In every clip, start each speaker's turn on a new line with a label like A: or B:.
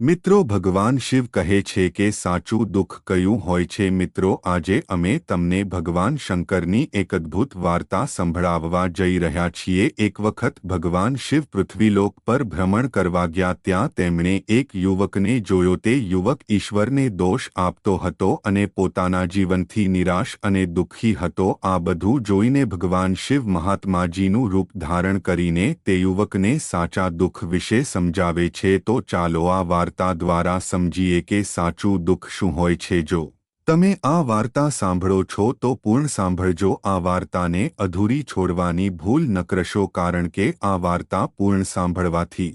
A: મિત્રો, ભગવાન શિવ કહે છે કે સાચું દુઃખ કયું હોય છે. મિત્રો, આજે અમે તમને ભગવાન શંકરની એક અદ્ભુત વાર્તા સંભળાવવા જઈ રહ્યા છીએ. એક વખત ભગવાન શિવ પૃથ્વીલોક પર ભ્રમણ કરવા ગયા. ત્યાં તેમણે એક યુવકને જોયો. તે યુવક ઈશ્વરને દોષ આપતો હતો અને પોતાના જીવનથી નિરાશ અને દુઃખી હતો. આ બધું જોઈને ભગવાન શિવ મહાત્માજીનું રૂપ ધારણ કરીને તે યુવકને સાચા દુઃખ વિશે સમજાવે છે. તો ચાલો આ વાર્તા દ્વારા સમજીએ કે સાચું દુઃખ શું હોય છે. જો તમે આ વાર્તા સાંભળો છો તો પૂર્ણ સાંભળજો. આ વાર્તાને અધૂરી છોડવાની ભૂલ ન કરશો, કારણ કે આ વાર્તા પૂર્ણ સાંભળવાથી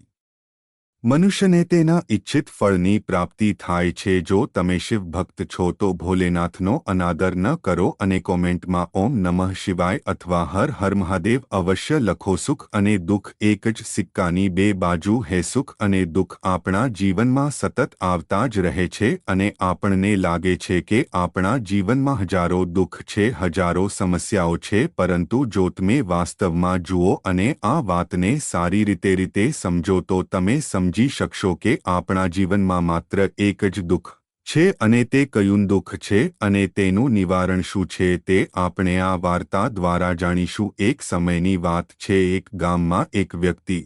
A: મનુષ્યને તેના ઇચ્છિત ફળની પ્રાપ્તિ થાય છે. જો તમે શિવ ભક્ત છો તો ભોલેનાથનો અનાદર ન કરો અને કોમેન્ટમાં ઓમ નમઃ શિવાય અથવા હર હર મહાદેવ અવશ્ય લખો. સુખ અને દુઃખ એક જ સિક્કાની બે બાજુ હે. સુખ અને દુઃખ આપણા જીવનમાં સતત આવતા જ રહે છે અને આપણને લાગે છે કે આપણા જીવનમાં હજારો દુઃખ છે, હજારો સમસ્યાઓ છે, પરંતુ જો તમે વાસ્તવમાં જુઓ અને આ વાતને સારી રીતે સમજો તો તમે સમજી શકશો કે આપણા જીવનમાં માત્ર એક જ દુઃખ છે અને તે કયું દુઃખ છે અને તેનું નિવારણ શું છે તે આપણે આ વાર્તા દ્વારા જાણીશું. એક સમયની વાત છે. એક ગામમાં એક વ્યક્તિ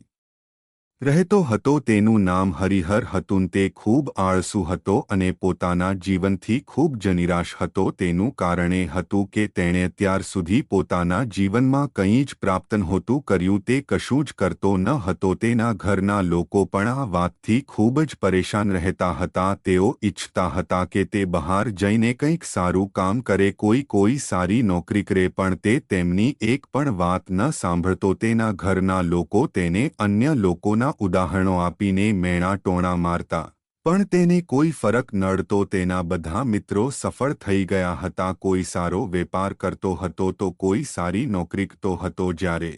A: રહેતો હતો. તેનું નામ હરિહર હતું. તે ખૂબ આળસુ હતો અને પોતાના જીવનથી ખૂબ જ નિરાશ હતો. તેનું કારણ એ હતું કે તેણે અત્યાર સુધી પોતાના જીવનમાં કંઈ જ પ્રાપ્ત નહોતું કર્યું. તે કશું જ કરતો ન હતો. તેના ઘરના લોકો પણ આ વાતથી ખૂબ જ પરેશાન રહેતા હતા. તેઓ ઈચ્છતા હતા કે તે બહાર જઈને કંઈક સારું કામ કરે, કોઈ સારી નોકરી કરે, પણ તે તેમની એક પણ વાત ન સાંભળતો. તેના ઘરના લોકો તેને અન્ય લોકોના ઉદાહરણો આપીને મેણા ટોણા મારતા, પણ તેને કોઈ ફરક નડતો. તેના બધા મિત્રો સફળ થઈ ગયા હતા. કોઈ સારો વેપાર કરતો હતો તો કોઈ સારી નોકરી કરતો હતો. જ્યારે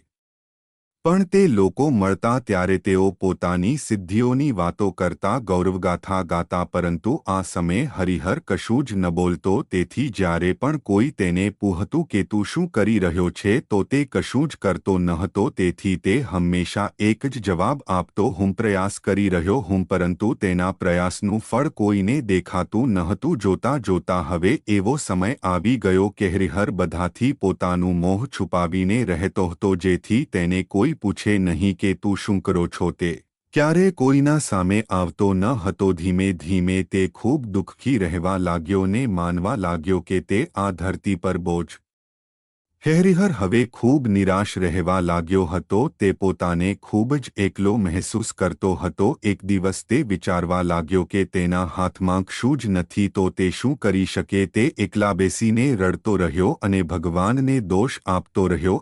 A: પણ તે લોકો મળતા ત્યારે તેઓ પોતાની સિદ્ધિઓની વાતો કરતા, ગૌરવગાથા ગાતા, પરંતુ આ સમયે હરિહર કશું જ ન બોલતો. તેથી જ્યારે પણ કોઈ તેને પૂછતું કે તું શું કરી રહ્યો છે તો તે કશું જ કરતો ન હતો. તેથી તે હંમેશા એક જ જવાબ આપતો, હું પ્રયાસ કરી રહ્યો હું, પરંતુ તેના પ્રયાસનું ફળ કોઈને દેખાતું ન હતું. જોતા જોતા હવે એવો સમય આવી ગયો કે હરિહર બધાથી પોતાનું મોહ છુપાવીને રહેતો હતો, જેથી તેને કોઈ પૂછે નહીં કે તું શું કરો છો. તે ક્યારે કોઈના સામે આવતો ન હતો. ધીમે ધીમે તે ખૂબ દુઃખી રહેવા લાગ્યો ને માનવા લાગ્યો કે તે આ ધરતી પર બોજ. હરિહર હવે ખૂબ નિરાશ રહેવા લાગ્યો હતો. તે પોતાને ખૂબ જ એકલો મહેસૂસ કરતો હતો. એક દિવસ તે વિચારવા લાગ્યો કે તેના હાથમાં કશું જ નથી તો તે શું કરી શકે. તે એકલા બેસીને રડતો રહ્યો અને ભગવાનને દોષ આપતો રહ્યો.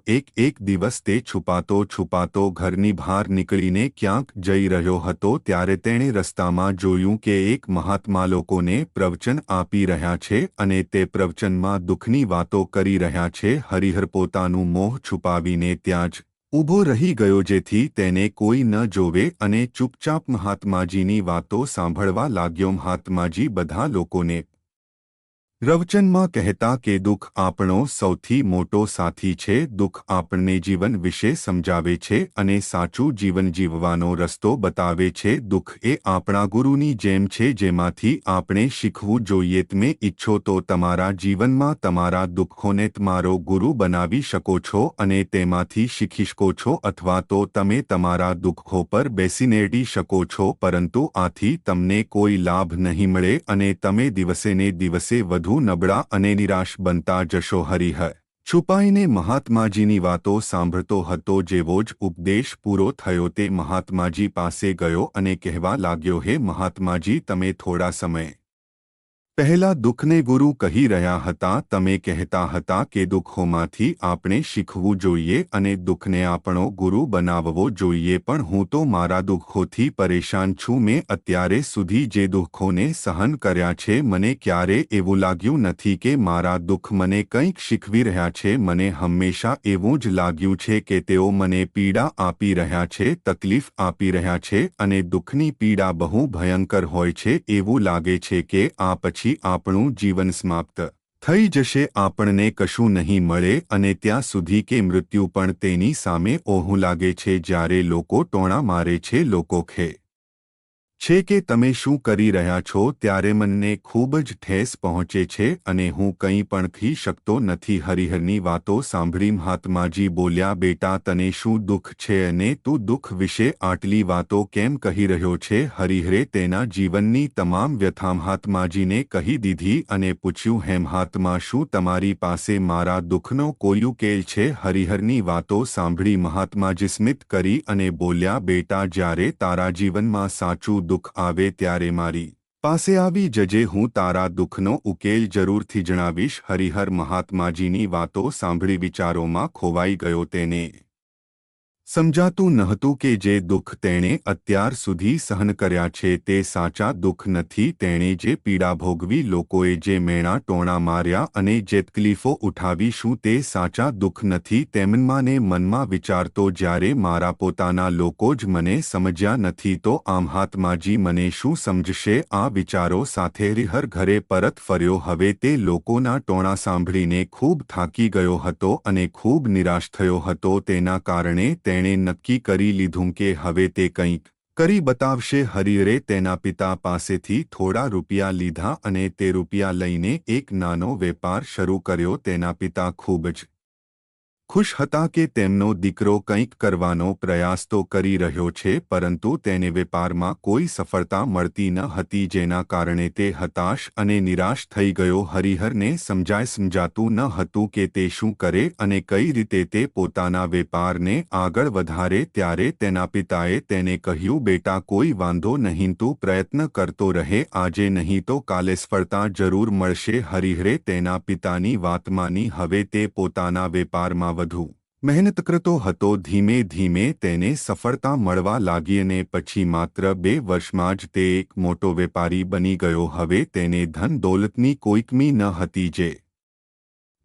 A: એક દિવસ તે છુપાતો ઘરની બહાર નીકળીને ક્યાંક જઈ રહ્યો હતો. ત્યારે તેણે રસ્તામાં જોયું કે એક મહાત્મા લોકોને પ્રવચન આપી રહ્યા છે અને તે પ્રવચનમાં દુઃખની વાતો કરી રહ્યા છે. હરિહર પોતાનું મોહ છુપાવીને ત્યાં જ ઊભો રહી ગયો, જેથી તેને કોઈ ન જોવે અને ચૂપચાપ મહાત્માજીની વાતો સાંભળવા લાગ્યો. મહાત્માજી બધા લોકોને પ્રવચનમાં કહેતા કે દુઃખ આપણો સૌથી મોટો સાથી છે. દુઃખ આપણને જીવન વિશે સમજાવે છે અને સાચું જીવન જીવવાનો રસ્તો બતાવે છે. દુઃખ એ આપણા ગુરુની જેમ છે, જેમાંથી આપણે શીખવું જોઈએ. તમે ઈચ્છો તો તમારા જીવનમાં તમારા દુઃખોને તમારો ગુરુ બનાવી શકો છો અને તેમાંથી શીખી શકો છો, અથવા તો તમે તમારા દુઃખો પર બેસીને રડી શકો છો, પરંતુ આથી તમને કોઈ લાભ નહીં મળે અને તમે દિવસેને દિવસે વધુ નબળા અને નિરાશ બનતા જશો. હરિહર છુપાઈને મહાત્માજીની વાતો સાંભળતો હતો. જેવો જ ઉપદેશ પૂરો થયો તે મહાત્માજી પાસે ગયો અને કહેવા લાગ્યો, હે મહાત્માજી, તમે થોડા સમય પહેલા દુઃખને ગુરુ કહી રહ્યા હતા. તમે કહેતા હતા કે દુઃખોમાંથી આપણે શીખવું જોઈએ અને દુઃખને આપણો ગુરુ બનાવવો જોઈએ, પણ હું તો મારા દુઃખોથી પરેશાન છું. મેં અત્યારે સુધી જે દુઃખોને સહન કર્યા છે, મને ક્યારે એવું લાગ્યું નથી કે મારા દુઃખ મને કંઈક શીખવી રહ્યા છે. મને હંમેશા એવું જ લાગ્યું છે કે તેઓ મને પીડા આપી રહ્યા છે, તકલીફ આપી રહ્યા છે અને દુઃખની પીડા બહુ ભયંકર હોય છે. એવું લાગે છે કે આ પછી આપણું જીવન સમાપ્ત થઈ જશે, આપણને કશું નહીં મળે અને ત્યાં સુધી કે મૃત્યુ પણ તેની સામે ઓહું લાગે છે. જ્યારે લોકો ટોણા મારે છે, લોકો ખે છે કે તમે શું કરી રહ્યા છો ત્યારે મનને ખૂબ જ ઠેસ પહોંચે છે અને હું કંઈ પણ કહી શકતો નથી. હરિહરની વાતો સાંભળી મહાત્માજી બોલ્યા, બેટા, તને શું દુઃખ છે અને તું દુઃખ વિશે આટલી વાતો કેમ કહી રહ્યો છે? હરિહરે તેના જીવનની તમામ વ્યથા મહાત્માજીને કહી દીધી અને પૂછ્યું, હે મહાત્મા, શું તમારી પાસે મારા દુઃખનો કોઈ ઉકેલ છે? હરિહરની વાતો સાંભળી મહાત્માજી સ્મિત કરી અને બોલ્યા, બેટા, જ્યારે તારા જીવનમાં સાચું દુઃખ આવે ત્યારે મારી પાસે આવી જજે, હું તારા દુઃખનો ઉકેલ જરૂરથી જણાવીશ. હરિહર મહાત્માજીની વાતો સાંભળી વિચારોમાં ખોવાઈ ગયો. તેને સમજાતું નહોતું કે જે દુઃખ તેણે અત્યાર સુધી સહન કર્યા છે તે સાચા દુઃખ નથી. તેણે જે પીડા ભોગવી, લોકોએ જે મેણા ટોણા માર્યા અને જે તકલીફો ઉઠાવી, શું તે સાચા દુઃખ નથી? તેમનમાં ને મનમાં વિચારતો, જ્યારે મારા પોતાના લોકો જ મને સમજ્યા નથી તો આ મહાત્માજી મને શું સમજશે? આ વિચારો સાથે હરિહર ઘરે પરત ફર્યો. હવે તે લોકોના ટોણા સાંભળીને ખૂબ થાકી ગયો હતો અને ખૂબ નિરાશ થયો હતો. તેના કારણે તેણે નક્કી કરી લીધું કે હવે તે કંઈક કરી બતાવશે. હરિહરે તેના પિતા પાસેથી થોડા રૂપિયા લીધા અને તે રૂપિયા લઈને એક નાનો વેપાર શરૂ કર્યો. તેના પિતા ખૂબ જ ખુશ હતા કે તેમનો દીકરો કંઈક કરવાનો પ્રયાસ તો કરી રહ્યો છે, પરંતુ તેને વેપારમાં કોઈ સફળતા મળતી ન હતી, જેના કારણે તે હતાશ અને નિરાશ થઈ ગયો. હરિહરને સમજાતું ન હતું કે તે શું કરે અને કઈ રીતે તે પોતાના વેપારને આગળ વધારે. ત્યારે તેના પિતાએ તેને કહ્યું, બેટા, કોઈ વાંધો નહીં, તું પ્રયત્ન કરતો રહે, આજે નહીં તો કાલે સફળતા જરૂર મળશે. હરિહરે તેના પિતાની વાત માની. હવે તે પોતાના વેપારમાં વધુ મહેનત કરતો હતો. ધીમે ધીમે તેને સફળતા મળવા લાગી અને પછી માત્ર 2 વર્ષમાં જ તે એક મોટો વેપારી બની ગયો. હવે તેને ધન દોલતની કોઈ કમી ન હતી. જે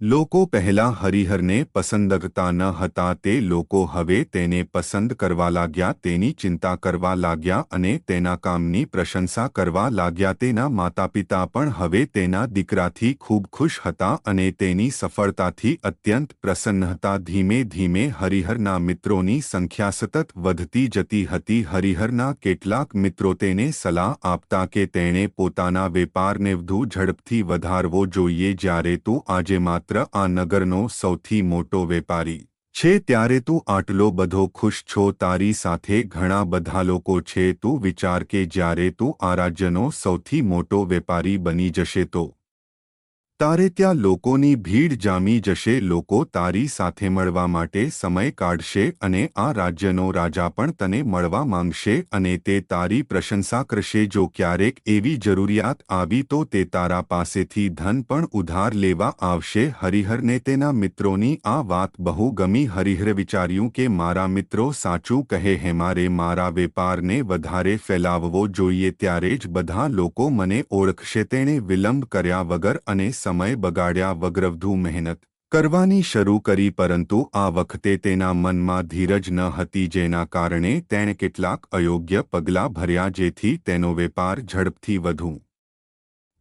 A: લોકો પહેલા હરિહરને પસંદ કરતા ન હતા તે લોકો હવે તેને પસંદ કરવા લાગ્યા, તેની ચિંતા કરવા લાગ્યા અને તેના કામની પ્રશંસા કરવા લાગ્યા. તેના માતાપિતા પણ હવે તેના દીકરાથી ખૂબ ખુશ હતા અને તેની સફળતાથી અત્યંત પ્રસન્ન હતા. ધીમે ધીમે હરિહરના મિત્રોની સંખ્યા સતત વધતી જતી હતી. હરિહરના કેટલાક મિત્રો તેને સલાહ આપતા કે તેણે પોતાના વેપારને વધુ ઝડપથી વધારવો જોઈએ. જ્યારે તું આજે માત્ર આ નગરનો સૌથી મોટો વેપારી છે ત્યારે તું આટલો બધો ખુશ છો, તારી સાથે ઘણા બધા લોકો છે. તું વિચાર કે જ્યારે તું આ રાજ્યનો સૌથી મોટો વેપારી બની જશે તો તારે ત્યાં લોકોની ભીડ જામી જશે. લોકો તારી સાથે મળવા માટે સમય કાઢશે અને આ રાજ્યનો રાજા પણ તને મળવા માંગશે અને તે તારી પ્રશંસા કરશે. જો ક્યારેક એવી જરૂરિયાત આવી તો તે તારા પાસેથી ધન પણ ઉધાર લેવા આવશે. હરિહરને તેના મિત્રોની આ વાત બહુ ગમી. હરિહરે વિચાર્યું કે મારા મિત્રો સાચું કહે હે, મારે મારા વેપારને વધારે ફેલાવવો જોઈએ, ત્યારે જ બધા લોકો મને ઓળખશે. તેણે વિલંબ કર્યા વગર અને સમય બગાડ્યા વગર વધુ મહેનત કરવાની શરૂ કરી, પરંતુ આ વખતે તેના મનમાં ધીરજ ન હતી, જેના કારણે તેણે કેટલાક અયોગ્ય પગલાં ભર્યા જેથી તેનો વેપાર ઝડપથી વધુ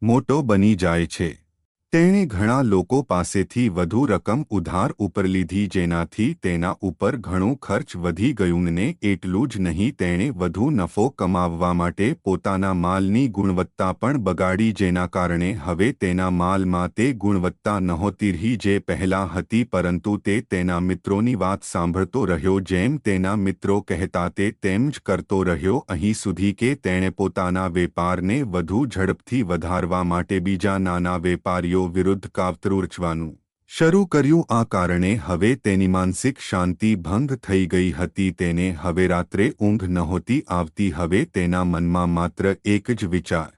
A: મોટો બની જાય છે. તેણે ઘણા લોકો પાસેથી વધુ રકમ ઉધાર ઉપર લીધી, જેનાથી તેના ઉપર ઘણું ખર્ચ વધી ગયું ને એટલું જ નહીં, તેણે વધુ નફો કમાવવા માટે પોતાના માલની ગુણવત્તા પણ બગાડી, જેના કારણે હવે તેના માલમાં તે ગુણવત્તા નહોતી રહી જે પહેલાં હતી. પરંતુ તે તેના મિત્રોની વાત સાંભળતો રહ્યો. જેમ તેના મિત્રો કહેતા તેમ જ કરતો રહ્યો, અહીં સુધી કે તેણે પોતાના વેપારને વધુ ઝડપથી વધારવા માટે બીજા નાના વેપારીઓ વિરુદ્ધ કાવતરું રચવાનું શરૂ કર્યું. આ કારણે હવે તેની માનસિક શાંતિ ભંગ થઈ ગઈ હતી. તેને હવે રાત્રે ઊંઘ નહોતી આવતી. હવે તેના મનમાં માત્ર એક જ વિચાર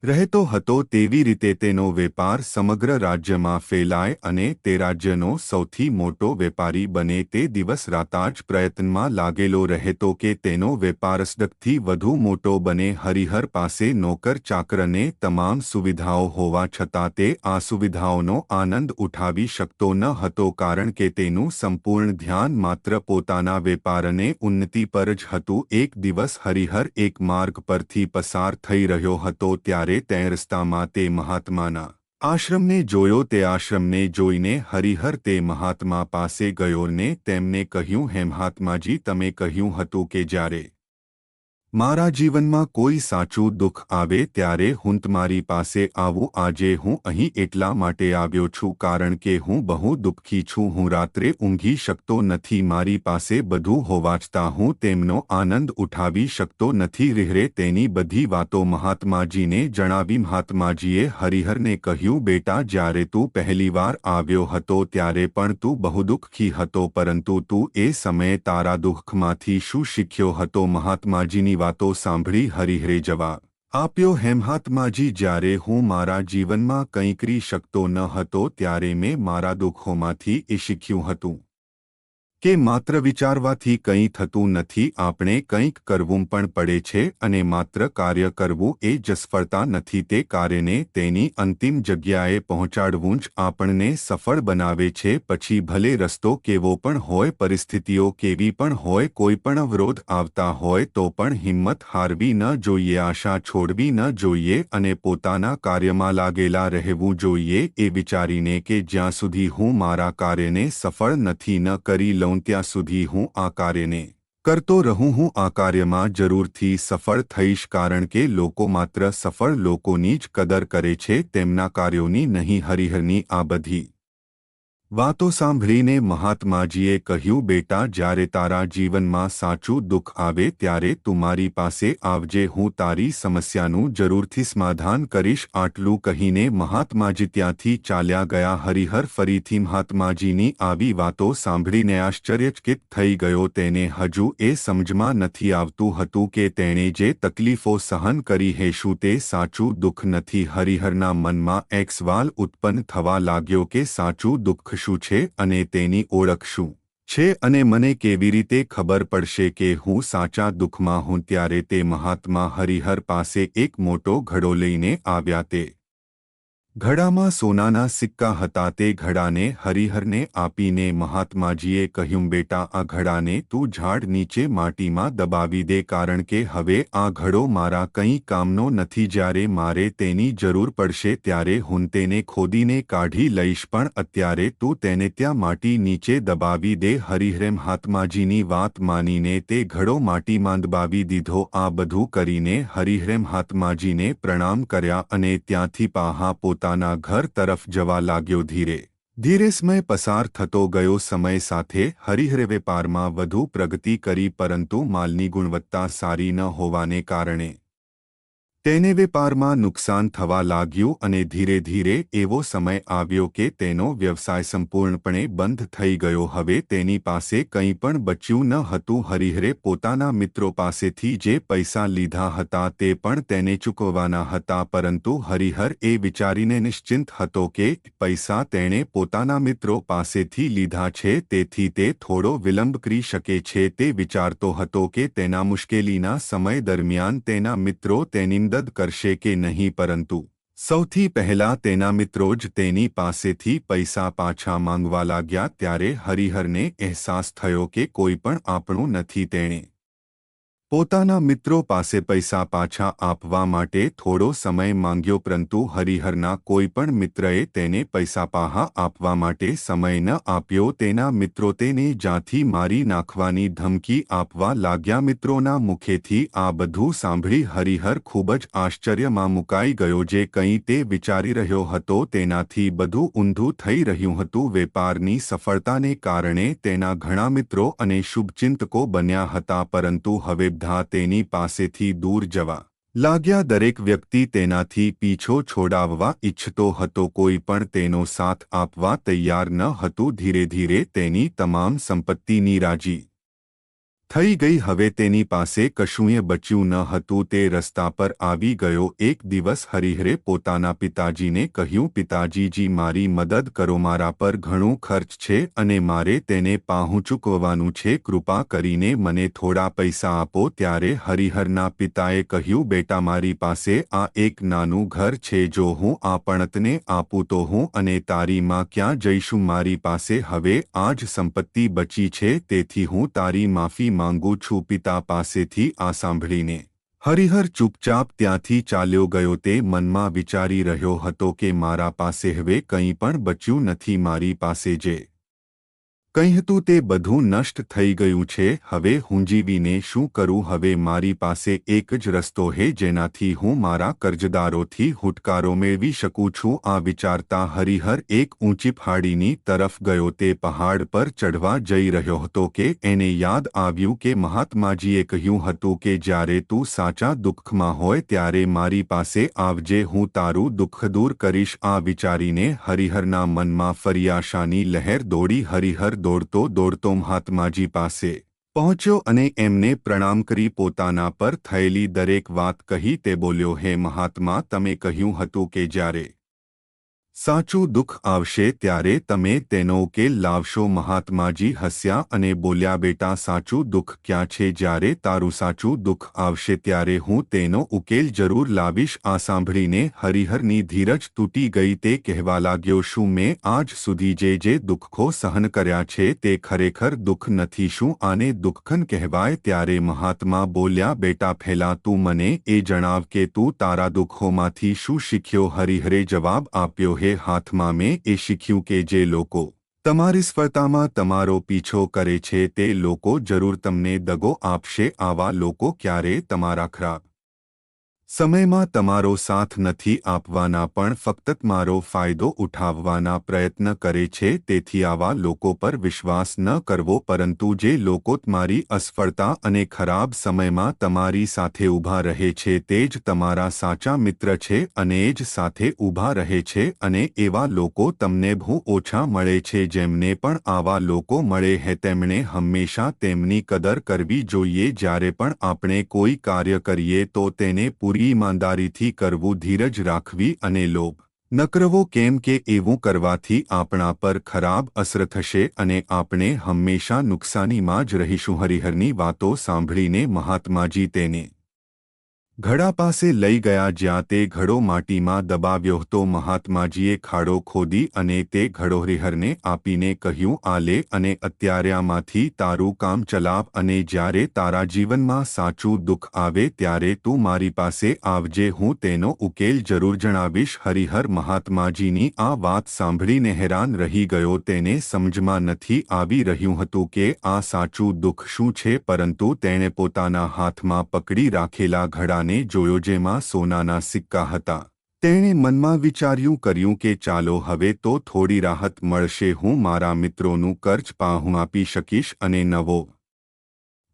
A: રહેતો હતો, તેવી રીતે તેનો વેપાર સમગ્ર રાજ્યમાં ફેલાય અને તે રાજ્યનો સૌથી મોટો વેપારી બને. તે દિવસ રાત જ પ્રયત્નમાં લાગેલો રહેતો કે તેનો વેપાર સદગથી વધુ મોટો બને. હરિહર પાસે નોકર ચાકરને તમામ સુવિધાઓ હોવા છતાં તે આ સુવિધાઓનો આનંદ ઉઠાવી શકતો ન હતો, કારણ કે તેનું સંપૂર્ણ ધ્યાન માત્ર પોતાના વેપારને ઉન્નતિ પર જ હતું. એક દિવસ હરિહર એક માર્ગ પરથી પસાર થઈ રહ્યો હતો, ત્યારે તે રસ્તામાં તે મહાત્માના આશ્રમને જોયો. તે આશ્રમને જોઈને હરિહર તે મહાત્મા પાસે ગયો ને તેમને કહ્યું, હે મહાત્માજી, તમે કહ્યું હતું કે જ્યારે મારા જીવનમાં કોઈ સાચું દુઃખ આવે ત્યારે હું તમારી પાસે આવું. આજે હું અહીં એટલા માટે આવ્યો છું કારણ કે હું બહુ દુઃખી છું. હું રાત્રે ઊંઘી શકતો નથી. મારી પાસે બધું હોવા છતાં હું તેમનો આનંદ ઉઠાવી શકતો નથી. હરિહરે તેની બધી વાતો મહાત્માજીને જણાવી. મહાત્માજીએ હરિહરને કહ્યું, બેટા, જ્યારે તું પહેલીવાર આવ્યો હતો ત્યારે પણ તું બહુ દુઃખી હતો, પરંતુ તું એ સમયે તારા દુઃખમાંથી શું શીખ્યો હતો? મહાત્માજીની વાતો સાંભળી હરિહરે જવાબ આપ્યો, હે મહાત્માજી, જ્યારે હું મારા જીવનમાં કંઈ કરી શકતો ન હતો ત્યારે મેં મારા દુઃખોમાંથી એ શીખ્યું હતું કે માત્ર વિચારવાથી કંઈ થતું નથી. આપણે કંઈક કરવું પણ પડે છે અને માત્ર કાર્ય કરવું એ જ સફળતા નથી. તે કાર્યને તેની અંતિમ જગ્યાએ પહોંચાડવું જ આપણને સફળ બનાવે છે. પછી ભલે રસ્તો કેવો પણ હોય, પરિસ્થિતિઓ કેવી પણ હોય, કોઈ પણ અવરોધ આવતા હોય તો પણ હિંમત હારવી ન જોઈએ, આશા છોડવી ન જોઈએ અને પોતાના કાર્યમાં લાગેલા રહેવું જોઈએ. એ વિચારીને કે જ્યાં સુધી હું મારા કાર્યને સફળ નથી ન કરી લઉં ત્યાં સુધી હું આ કાર્યને કરતો રહું. હું આ કાર્યમાં જરૂરથી સફળ થઈશ, કારણ કે લોકો માત્ર સફળ લોકોની જ કદર કરે છે, તેમના કાર્યોની નહીં. હરિહરની આ બધી વાતો સાંભળીને મહાત્માજીએ કહ્યું, બેટા, જ્યારે તારા જીવનમાં સાચું દુઃખ આવે ત્યારે તું મારી પાસે આવજે. હું તારી સમસ્યાનું જરૂરથી સમાધાન કરીશ. આટલું કહીને મહાત્માજી ત્યાંથી ચાલ્યા ગયા. હરિહર ફરીથી મહાત્માજીની આવી વાતો સાંભળીને આશ્ચર્યચકિત થઈ ગયો. તેને હજુ એ સમજમાં નથી આવતું હતું કે તેણે જે તકલીફો સહન કરી હે, શું તે સાચું દુઃખ નથી? હરિહરના મનમાં એક સવાલ ઉત્પન્ન થવા લાગ્યો કે સાચું દુઃખ શું છે અને તેની ઓળખ શું છે અને મને કેવી રીતે ખબર પડશે કે હું સાચા દુઃખમાં હું? ત્યારે તે મહાત્મા હરિહર પાસે એક મોટો ઘડો લઈને આવ્યા. તે ઘડામાં સોનાના સિક્કા હતા. તે ઘડાને હરિહરને આપીને મહાત્માજીએ કહ્યું, બેટા, આ ઘડાને તું ઝાડ નીચે માટીમાં દબાવી દે, કારણ કે હવે આ ઘડો મારા કંઈ કામનો નથી. જ્યારે મારે તેની જરૂર પડશે ત્યારે હું તેને ખોદીને કાઢી લઈશ, પણ અત્યારે તું તેને ત્યાં માટી નીચે દબાવી દે. હરિહરે મહાત્માજીની વાત માનીને તે ઘડો માટીમાં દબાવી દીધો. આ બધું કરીને હરિહરે મહાત્માજીને પ્રણામ કર્યા અને ત્યાંથી પાછા પોતાના ઘર તરફ જવા લાગ્યો. ધીરે ધીરે સમય પસાર થતો ગયો. સમય સાથે હરિહરે વેપારમાં વધુ પ્રગતિ કરી, પરંતુ માલની ગુણવત્તા સારી ન હોવાને કારણે તેને વેપારમાં નુકસાન થવા લાગ્યું અને ધીરે ધીરે એવો સમય આવ્યો કે તેનો વ્યવસાય સંપૂર્ણપણે બંધ થઈ ગયો. હવે તેની પાસે કંઈ પણ બચ્યું ન હતું. હરિહરે પોતાના મિત્રો પાસેથી જે પૈસા લીધા હતા તે પણ તેને ચૂકવવાના હતા, પરંતુ હરિહર એ વિચારીને નિશ્ચિંત હતો કે પૈસા તેણે પોતાના મિત્રો પાસેથી લીધા છે, તેથી તે થોડો વિલંબ કરી શકે છે. તે વિચારતો હતો કે તેના મુશ્કેલીના સમય દરમિયાન તેના મિત્રો તેની મદદ કરશે કે નહીં, પરંતુ સૌથી પહેલા તેના મિત્રો જ તેની પાસેથી પૈસા પાછા માંગવા લાગ્યા. ત્યારે હરિહરને અહેસાસ થયો કે કોઈ પણ આપણું નથી. તેણે પોતાના મિત્રો પાસે પૈસા પાછા આપવા માટે થોડો સમય માંગ્યો, પરંતુ હરિહરના કોઈ પણ મિત્રએ તેને પૈસા પાછા આપવા માટે સમય ન આપ્યો. તેના મિત્રો તેને જાથી મારી નાખવાની ધમકી આપવા લાગ્યા. મિત્રોના મુખેથી આ બધું સાંભળી હરિહર ખૂબ જ આશ્ચર્યમાં મુકાઈ ગયો. જે કંઈ તે વિચારી રહ્યો હતો તેનાથી બધું ઊંધું થઈ રહ્યું હતું. વેપારની સફળતાને કારણે તેના ઘણા મિત્રો અને શુભચિંતકો બન્યા હતા, પરંતુ હવે તેની પાસેથી દૂર જવા લાગ્યા. દરેક વ્યક્તિ તેનાથી પીછો છોડાવવા ઈચ્છતો હતો, કોઈ પણ તેનો સાથ આપવા તૈયાર ન હતું. ધીરે ધીરે તેની તમામ સંપત્તિ નિરાજી થઈ ગઈ. હવે તેની પાસે કશુંય બચ્યું ન હતું. તે રસ્તા પર આવી ગયો. એક દિવસ હરિહરે પોતાના પિતાજીને કહ્યું, પિતાજી, મારી મદદ કરો, મારા પર ઘણું ખર્ચ છે અને મારે તેને પાછું ચૂકવવાનું છે, કૃપા કરીને મને થોડા પૈસા આપો. ત્યારે હરિહરના પિતાએ કહ્યું, બેટા, મારી પાસે આ એક નાનું ઘર છે, જો હું આ પણતને આપું તો હું અને તારી માં ક્યાં જઈશું? મારી પાસે હવે આ જ સંપત્તિ બચી છે, તેથી હું તારી માફી માંગુ છું. પિતા પાસેથી આ સાંભળીને હરિહર ચૂપચાપ ત્યાંથી ચાલ્યો ગયો. તે મનમાં વિચારી રહ્યો હતો કે મારા પાસે હવે કંઈ પણ બચ્યું નથી. મારી પાસે જે કહ્યું તે બધું નષ્ટ થઈ ગયું છે, હવે હું જીવીને શું કરું? હવે મારી પાસે એક જ રસ્તો છે જેનાથી હું મારા કર્જદારોથી છુટકારો મેળવી શકું છું. આ વિચારતા હરિહર એક ઊંચી પહાડીની તરફ ગયો. તે પહાડ પર ચઢવા જઈ રહ્યો હતો કે એને યાદ આવ્યું કે મહાત્માજીએ કહ્યું હતું કે જ્યારે તું સાચા દુઃખમાં હોય ત્યારે મારી પાસે આવજે, હું તારું દુઃખ દૂર કરીશ. આ વિચારીને હરિહરના મનમાં ફરી આશાની લહેર દોડી. હરિહર દોડતો દોડતો મહાત્માજી પાસે પહોંચ્યો અને એમને પ્રણામ કરી પોતાના પર થયેલી દરેક વાત કહી. તે બોલ્યો, હે મહાત્મા, તમે કહ્યું હતું કે જ્યારે સાચું દુઃખ આવશે ત્યારે તમે તેનો ઉકેલ લાવશો. મહાત્માજી હસ્યા અને બોલ્યા, બેટા, સાચું દુઃખ ક્યાં છે? જ્યારે તારું સાચું દુઃખ આવશે ત્યારે હું તેનો ઉકેલ જરૂર લાવીશ. આ સાંભળીને હરિહરની ધીરજ તૂટી ગઈ. તે કહેવા લાગ્યો, શું મેં આજ સુધી જે દુઃખો સહન કર્યા છે તે ખરેખર દુઃખ નથી? શું આને દુઃખન કહેવાય? ત્યારે મહાત્મા બોલ્યા, બેટા, પહેલાં તું મને એ જણાવ કે તું તારા દુઃખોમાંથી શું શીખ્યો? હરિહરે જવાબ આપ્યો, હાથમાં મેં એ શીખ્યું કે જે લોકો તમારી સફળતામાં તમારો પીછો કરે છે તે લોકો જરૂર તમને દગો આપશે. આવા લોકો ક્યારે તમારા ખરાબ સમયમાં તમારો સાથ નથી આપવાના, પણ ફક્ત તમારો ફાયદો ઉઠાવવાના પ્રયત્ન કરે છે. તેથી આવા લોકો પર વિશ્વાસ ન કરવો, પરંતુ જે લોકો તમારી અસફળતા અને ખરાબ સમયમાં તમારી સાથે ઊભા રહે છે તે જ તમારા સાચા મિત્ર છે અને એ જ સાથે ઊભા રહે છે. અને એવા લોકો તમને બહુ ઓછા મળે છે. જેમને પણ આવા લોકો મળે છે તેમણે હંમેશા તેમની કદર કરવી જોઈએ. જ્યારે પણ આપણે કોઈ કાર્ય કરીએ તો તેને પૂરી ઈમાનદારીથી કરવું, ધીરજ રાખવી અને લોભ ન કરવો, કેમ કે એવું કરવાથી આપણા પર ખરાબ અસર થશે અને આપણે હંમેશા નુકસાનીમાં જ રહીશું. હરિહરની વાતો સાંભળીને મહાત્માજી તેને ઘડા પાસે લઈ ગયા, જ્યાં તે ઘડો માટીમાં દબાવ્યો હતો. મહાત્માજીએ ખાડો ખોદી અને તે ઘડો હરિહરને આપીને કહ્યું, આ લે અને અત્યારે આમાંથી તારું કામ ચલાવ, અને જ્યારે તારા જીવનમાં સાચું દુઃખ આવે ત્યારે તું મારી પાસે આવજે, હું તેનો ઉકેલ જરૂર જણાવીશ. હરિહર મહાત્માજીની આ વાત સાંભળીને હેરાન રહી ગયો. તેને સમજમાં નથી આવી રહ્યું હતું કે આ સાચું દુઃખ શું છે, પરંતુ તેણે પોતાના હાથમાં પકડી રાખેલા ઘડા જોયો જેમાં સોનાના સિક્કા હતા. તેણે મનમાં વિચાર્યું કર્યું કે ચાલો હવે તો થોડી રાહત મળશે, હું મારા મિત્રોનું કર્જ પાછું આપી શકીશ અને નવો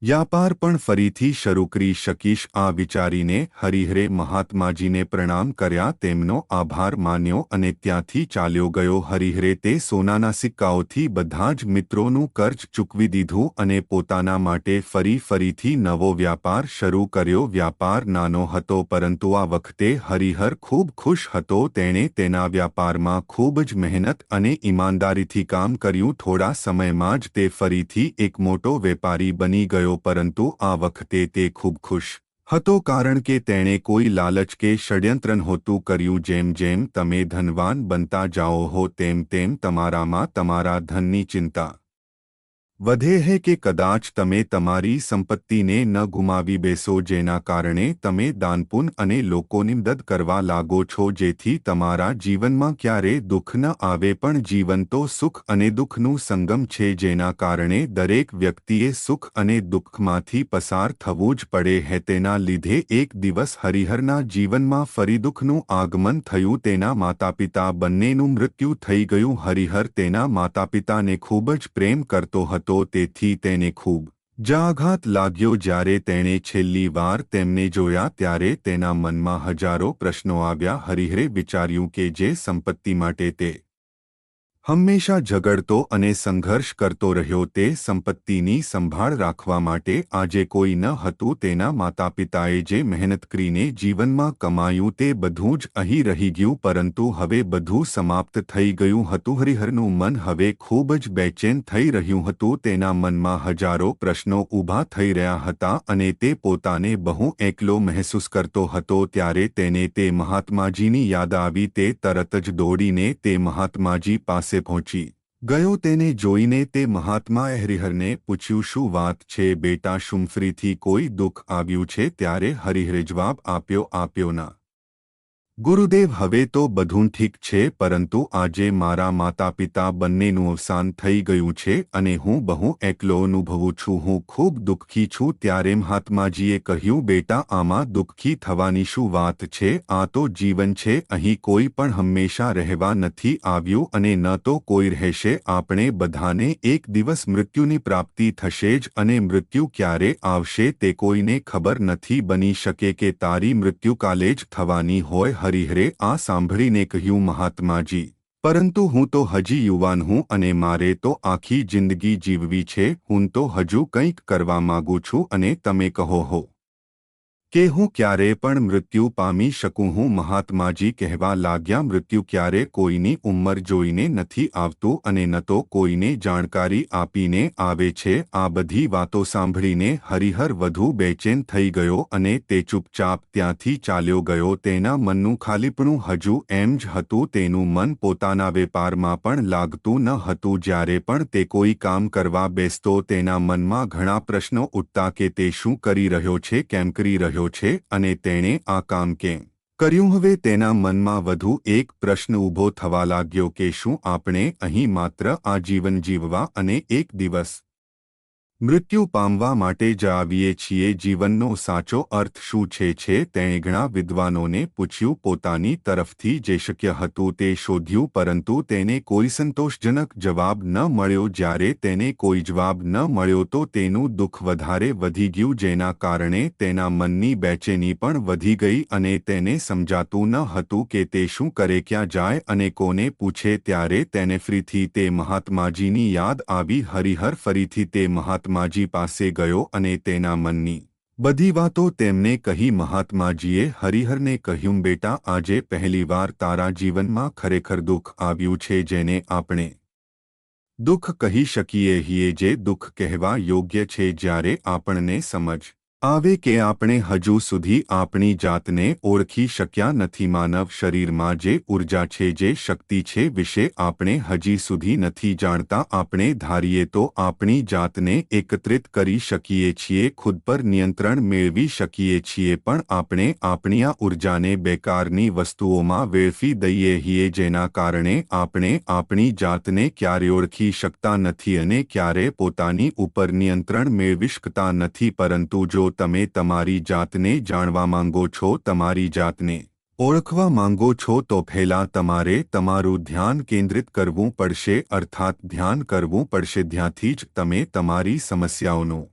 A: વ્યાપાર પણ ફરીથી શરૂ કરી શકીશ. આ વિચારીને હરિહરે મહાત્માજીને પ્રણામ કર્યા, તેમનો આભાર માન્યો અને ત્યાંથી ચાલ્યો ગયો. હરિહરે તે સોનાના સિક્કાઓથી બધા જ મિત્રોનું કર્જ ચૂકવી દીધું અને પોતાના માટે ફરીથી નવો વ્યાપાર શરૂ કર્યો. વ્યાપાર નાનો હતો, પરંતુ આ વખતે હરિહર ખૂબ ખુશ હતો. તેણે તેના વ્યાપારમાં ખૂબ જ મહેનત અને ઈમાનદારીથી કામ કર્યું. થોડા સમયમાં જ તે ફરીથી એક મોટો વેપારી બની ગયો. પરંતુ આ વખતે તે ખૂબ ખુશ હતો, કારણ કે તેણે કોઈ લાલચ કે ષડયંત્ર નહોતું કર્યું. જેમ જેમ તમે ધનવાન બનતા જાઓ હો તેમ તેમ તમારામાં તમારા ધનની ચિંતા વધે છે કે કદાચ તમે તમારી સંપત્તિને ન ગુમાવી બેસો, જેના કારણે તમે દાનપુન અને લોકોની મદદ કરવા લાગો છો, જેથી તમારા જીવનમાં ક્યારે દુઃખ ન આવે. પણ જીવન તો સુખ અને દુઃખનું સંગમ છે, જેના કારણે દરેક વ્યક્તિએ સુખ અને દુઃખમાંથી પસાર થવું જ પડે છે. તેના લીધે એક દિવસ હરિહરના જીવનમાં ફરી દુઃખનું આગમન થયું. તેના માતાપિતા બંનેનું મૃત્યુ થઈ ગયું. હરિહર તેના માતાપિતાને ખૂબ જ પ્રેમ કરતો હતો, તેથી તેને ખૂબ જ આઘાત લાગ્યો. જ્યારે તેણે છેલ્લી વાર તેમને જોયા ત્યારે તેના મનમાં હજારો પ્રશ્નો આવ્યા. હરિહરે વિચાર્યું કે જે સંપત્તિ માટે તે હંમેશા ઝઘડતો અને સંઘર્ષ કરતો રહ્યો તે સંપત્તિની સંભાળ રાખવા માટે આજે કોઈ ન હતું. તેના માતાપિતાએ જે મહેનત કરીને જીવનમાં કમાયું તે બધું જ અહીં રહી ગયું, પરંતુ હવે બધું સમાપ્ત થઈ ગયું હતું. હરિહરનું મન હવે ખૂબ જ બેચેન થઈ રહ્યું હતું. તેના મનમાં હજારો પ્રશ્નો ઊભા થઈ રહ્યા હતા અને તે પોતાને બહુ એકલો મહેસૂસ કરતો હતો. ત્યારે તેને તે મહાત્માજીની યાદ આવી. તે તરત જ દોડીને તે મહાત્માજી પાસે પહોંચી ગયો. તેને જોઈને તે મહાત્માએ હરિહરને પૂછ્યું, શું વાત છે બેટા, શું ફરીથી કોઈ દુઃખ આવ્યું છે? ત્યારે હરિહરે જવાબ આપ્યો ના. ગુરુદેવ, હવે તો બધું ઠીક છે, પરંતુ આજે મારા માતા પિતા બંનેનું અવસાન થઈ ગયું છે અને હું બહુ એકલો અનુભવું છું. હું ખૂબ દુઃખી છું. ત્યારે મહાત્માજીએ કહ્યું, બેટા, આમાં દુઃખી થવાની શું વાત છે? આ તો જીવન છે. અહીં કોઈ પણ હંમેશા રહેવા નથી આવ્યું અને ન તો કોઈ રહેશે. આપણે બધાને એક દિવસ મૃત્યુની પ્રાપ્તિ થશે જ, અને મૃત્યુ ક્યારે આવશે તે કોઈને ખબર નથી. બની શકે કે તારી મૃત્યુ કાલે જ થવાની હોય. હરિહરે આ સાંભળીને કહ્યું, મહાત્માજી, પરંતુ હું તો હજી યુવાન હું અને મારે તો આખી જિંદગી જીવવી છે. હું તો હજુ કંઈક કરવા માંગુ છું અને તમે કહો હો કે હું ક્યારે પણ મૃત્યુ પામી શકું. હું મહાત્માજી કહેવા લાગ્યા, મૃત્યુ ક્યારે કોઈની ઉંમર જોઈને નથી આવતું અને ન તો કોઈને જાણકારી આપીને આવે છે. આ બધી વાતો સાંભળીને હરિહર વધુ બેચેન થઈ ગયો અને તે ચૂપચાપ ત્યાંથી ચાલ્યો ગયો. તેના મનનું ખાલીપણું હજુ એમ જ હતું. તેનું મન પોતાના વેપારમાં પણ લાગતું ન હતું. જ્યારે પણ તે કોઈ કામ કરવા બેસતો તેના મનમાં ઘણા પ્રશ્નો ઉઠતા કે તે શું કરી રહ્યો છે, કેમ કરી રહ્યો છે અને તેણે આ કામ કેમ કર્યું. હવે તેના મનમાં વધુ એક પ્રશ્ન ઊભો થવા લાગ્યો કે શું આપણે અહીં માત્ર આ જીવન જીવવા અને એક દિવસ મૃત્યુ પામવા માટે જ આવીએ છીએ? જીવનનો સાચો અર્થ શું છે? તેણે ઘણા વિદ્વાનોને પૂછ્યું. પોતાની તરફથી જે શક્ય હતું તે શોધ્યું, પરંતુ તેને કોઈ સંતોષજનક જવાબ ન મળ્યો. જ્યારે તેને કોઈ જવાબ ન મળ્યો તો તેનું દુઃખ વધારે વધી ગયું, જેના કારણે તેના મનની બેચેની પણ વધી ગઈ અને તેને સમજાતું ન હતું કે તે શું કરે, ક્યાં જાય અને કોને પૂછે. ત્યારે તેને ફરીથી તે મહાત્માજીની યાદ આવી. હરિહર ફરીથી તે મહાત્માજી પાસે ગયો અને તેના મનની બધી વાતો તેમને કહી. મહાત્માજીએ હરિહરને કહ્યું, બેટા, આજે પહેલીવાર તારા જીવનમાં ખરેખર દુઃખ આવ્યું છે, જેને આપણે દુઃખ કહી શકીએ છીએ. જે દુઃખ કહેવા યોગ્ય છે. જ્યારે આપણને સમજ આવે કે આપણે હજુ સુધી આપણી જાતને ઓળખી શક્યા નથી. માનવ શરીરમાં જે ઊર્જા છે, જે શક્તિ છે, વિશે આપણે હજી સુધી નથી જાણતા. આપણે ધારીએ તો આપણી જાતને એકત્રિત કરી શકીએ છીએ, ખુદ પર નિયંત્રણ મેળવી શકીએ છીએ, પણ આપણે આપણી આ ઊર્જાને બેકારની વસ્તુઓમાં વેડફી દઈએ છીએ, જેના કારણે આપણે આપણી જાતને ક્યારે ઓળખી શકતા નથી અને ક્યારે પોતાની ઉપર નિયંત્રણ મેળવી શકતા નથી. પરંતુ જો તમે તમારી જાતને જાણવા માંગો છો, તમારી જાતને ઓળખવા માંગો છો, તો પહેલા તમારે તમારું ધ્યાન કેન્દ્રિત કરવું પડશે, અર્થાત ધ્યાન કરવું પડશે. ધ્યાનથી જ તમે તમારી સમસ્યાઓનો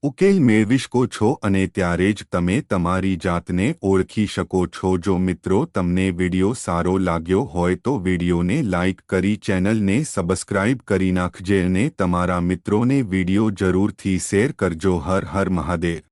A: ઉકેલ મેળવી શકો છો અને ત્યારે જ તમે તમારી જાતને ઓળખી શકો છો. જો મિત્રો તમને વિડિયો સારો લાગ્યો હોય તો વિડિયોને લાઇક કરી ચેનલને સબસ્ક્રાઇબ કરી નાખજે અને તમારા મિત્રોને વિડિયો જરૂરથી શેર કરજો. હર હર મહાદેવ.